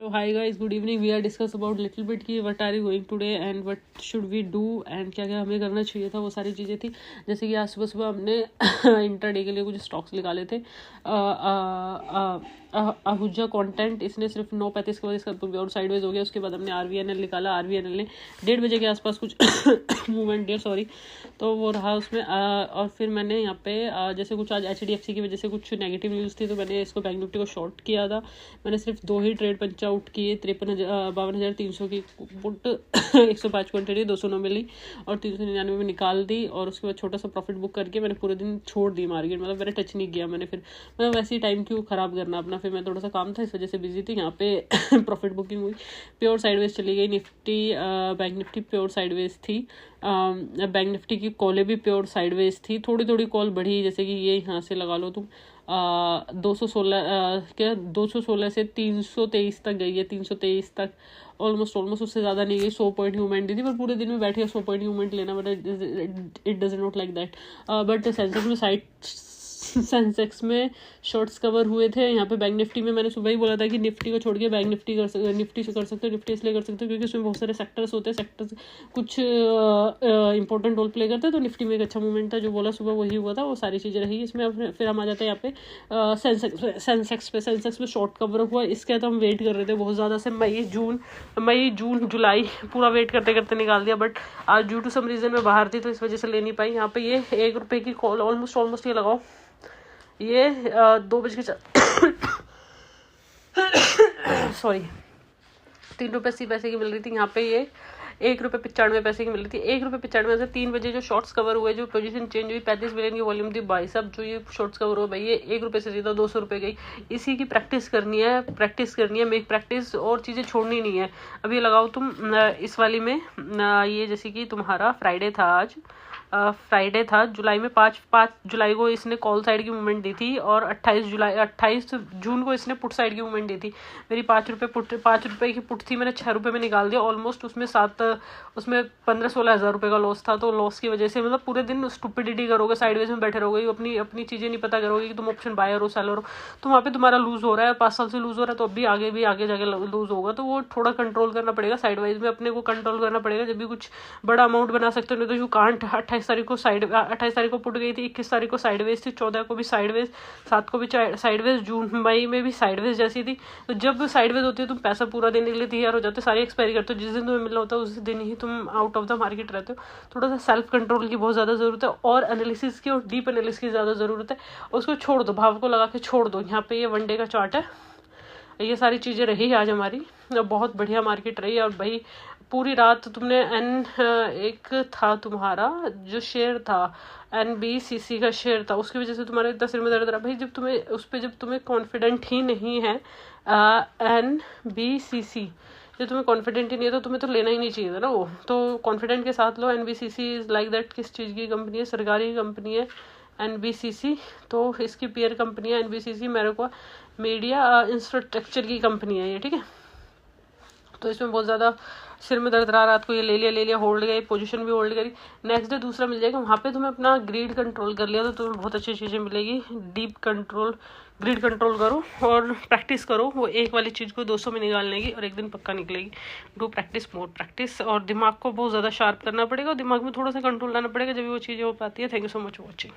So hi guys, good evening. We are discuss about little bit कि what are you going today and what should we do and क्या क्या हमें करना चाहिए था, वो सारी चीज़ें थी. जैसे कि आज सुबह सुबह हमने इंटरडे के लिए कुछ स्टॉक्स निकाले थे. अहुजा कंटेंट इसने सिर्फ 9:35 के बाद इसका और साइडवेज हो गया. उसके बाद हमने RVNL निकाला. RVNL ने 1:30 बजे के आसपास कुछ मूवमेंट दिया, सॉरी, तो वो रहा उसमें. और फिर मैंने यहाँ पे जैसे कुछ आज HDFC की वजह से कुछ नेगेटिव न्यूज़ थी, तो मैंने इसको बैंक निफ्टी को शॉर्ट किया था. मैंने सिर्फ 2 ही ट्रेड पंच आउट किए. 52,300 की पुट 105 क्वांटिटी 209 मिली और 399 में निकाल दी. और उसके बाद छोटा सा प्रॉफिट बुक करके मैंने पूरे दिन छोड़ दी मार्केट. मतलब मैंने टच नहीं किया. मैंने फिर मतलब वैसे ही टाइम क्यों ख़राब करना अपना. फिर मैं थोड़ा सा काम था, इस वजह से बिजी थी. यहाँ पे प्रॉफिट बुकिंग हुई. प्योर साइडवेज चली गई Nifty. Bank Nifty pure sideways थी. बैंक निफ्टी की कॉलें भी प्योर साइडवेज थी. थोड़ी थोड़ी कॉल बढ़ी, जैसे कि ये यहाँ से लगा लो तुम 216 से 323 तक गई है. 323 तक ऑलमोस्ट उससे ज़्यादा नहीं गई. 100 पॉइंट मूवमेंट दी थी, पर पूरे दिन में बैठे 100 पॉइंट मूवमेंट लेना, but it does not like that. But Sensex में शॉर्ट्स कवर हुए थे. यहाँ पे बैंक निफ्टी में मैंने सुबह ही बोला था कि निफ्टी को छोड़ के बैंक निफ्टी निफ्टी से कर सकते हो. निफ्टी इसलिए कर सकते हो क्योंकि उसमें बहुत सारे सेक्टर्स होते हैं. सेक्टर्स कुछ इंपॉर्टेंट रोल प्ले करते हैं. तो निफ्टी में एक अच्छा मूवमेंट था, जो बोला सुबह वही हुआ था. वो सारी चीज़ें रही इसमें. फिर हम आ जाते हैं यहाँ पे सेंसेक्स पे शॉर्ट कवर हुआ. इसके तो हम वेट कर रहे थे बहुत ज़्यादा से. मई जून जुलाई पूरा वेट करते करते निकाल दिया. बट आज ड्यू टू सम रीज़न में बाहर थी, तो इस वजह से ले नहीं पाई. यहाँ पे ये 1 रुपये की कॉल ऑलमोस्ट ये लगाओ, ये 2 बज के सॉरी 3 रुपये 80 पैसे की मिल रही थी. यहाँ पे ये 1 रुपये 95 पैसे की मिल रही थी. 1 रुपये 95 से 3 बजे जो शॉर्ट्स कवर हुए, जो पोजीशन चेंज हुई, 35 मिलियन की वॉल्यूम थी. भाई साहब जो ये शॉर्ट्स कवर हुआ, भाई ये 1 रुपये से सीधा 200 रुपये गई. इसी की प्रैक्टिस करनी है मेक प्रैक्टिस, और चीज़ें छोड़नी नहीं है. अभी लगाओ तुम इस वाली में ये जैसे कि तुम्हारा फ्राइडे था, आज फ्राइडे था. जुलाई में 5 जुलाई को इसने कॉल साइड की मूवमेंट दी थी, और 28 जून को इसने पुट साइड की मूवमेंट दी थी. मेरी 5 रुपये की पुट थी, मैंने 6 रुपये में निकाल दिया. ऑलमोस्ट उसमें 15-16 हज़ार रुपये का लॉस था. तो लॉस की वजह से मतलब पूरे दिन स्टुपिडिटी करोगे, साइडवेज में बैठे रहोगे, अपनी चीज़ें नहीं पता करोगे कि तुम ऑप्शन बायर हो सेलर हो. तो वहाँ पे तुम्हारा लूज हो रहा है, 5 साल से लूज हो रहा है, तो अभी आगे जाके लूज होगा. तो वो थोड़ा कंट्रोल करना पड़ेगा. साइडवाइज में अपने को कंट्रोल करना पड़ेगा. जब भी कुछ बड़ा अमाउंट बना सकते हो, नहीं तो यू कांट. 28 तारीख को पुट गई थी, 21 तारीख को साइडवेज थी, 14 को भी साइडवेज, 7 को भी साइडवेज, मई में भी साइडवेज जैसी थी. तो जब साइडवेज होती है, तुम पैसा पूरा देने के लिए तैयार हो जाते हो, सारी एक्सपायरी करते हो. जिस दिन तुम्हें मिलना होता है उस दिन ही तुम आउट ऑफ द मार्केट रहते हो. थोड़ा सा सेल्फ कंट्रोल की बहुत ज़्यादा ज़रूरत है, और एनालिसिस की और डीप एनालिसिस की ज़्यादा ज़रूरत है. उसको छोड़ दो, भाव को लगा के छोड़ दो. यहाँ पे ये 1 डे का चार्ट है. ये सारी चीज़ें रही आज हमारी. बहुत बढ़िया मार्केट रही. और भाई पूरी रात तुमने एक था तुम्हारा जो शेयर था, NBCC का शेयर था, उसकी वजह से तुम्हारा इतना सिर में दर्द रहा. भाई जब तुम्हें कॉन्फिडेंट ही नहीं है, NBCC जब तुम्हें कॉन्फिडेंट ही नहीं है, तो तुम्हें तो लेना ही नहीं चाहिए था ना वो. तो कॉन्फिडेंट के साथ लो. NBCC is like that. किस चीज़ की कंपनी है? सरकारी कंपनी है NBCC. तो इसकी पीयर कंपनी है NBCC. मेरे को मीडिया इंफ्रास्ट्रक्चर की कंपनी है ये, ठीक है. तो इसमें बहुत ज़्यादा सिर में दर्द रहा रात को. ये ले लिया, होल्ड गई, पोजीशन भी होल्ड करी. नेक्स्ट डे दूसरा मिल जाएगा. वहाँ पे तुम्हें अपना ग्रीड कंट्रोल कर लिया, तो तुम्हें बहुत अच्छी चीज़ें मिलेगी. ग्रीड कंट्रोल करो और प्रैक्टिस करो. वो एक वाली चीज़ को 200 में निकालने की, और एक दिन पक्का निकलेगी. Do practice, more practice. और दिमाग को बहुत ज़्यादा शार्प करना पड़ेगा, और दिमाग में थोड़ा सा कंट्रोल लाना पड़ेगा, जब वो चीज़ें हो पाती है. Thank you so much for watching.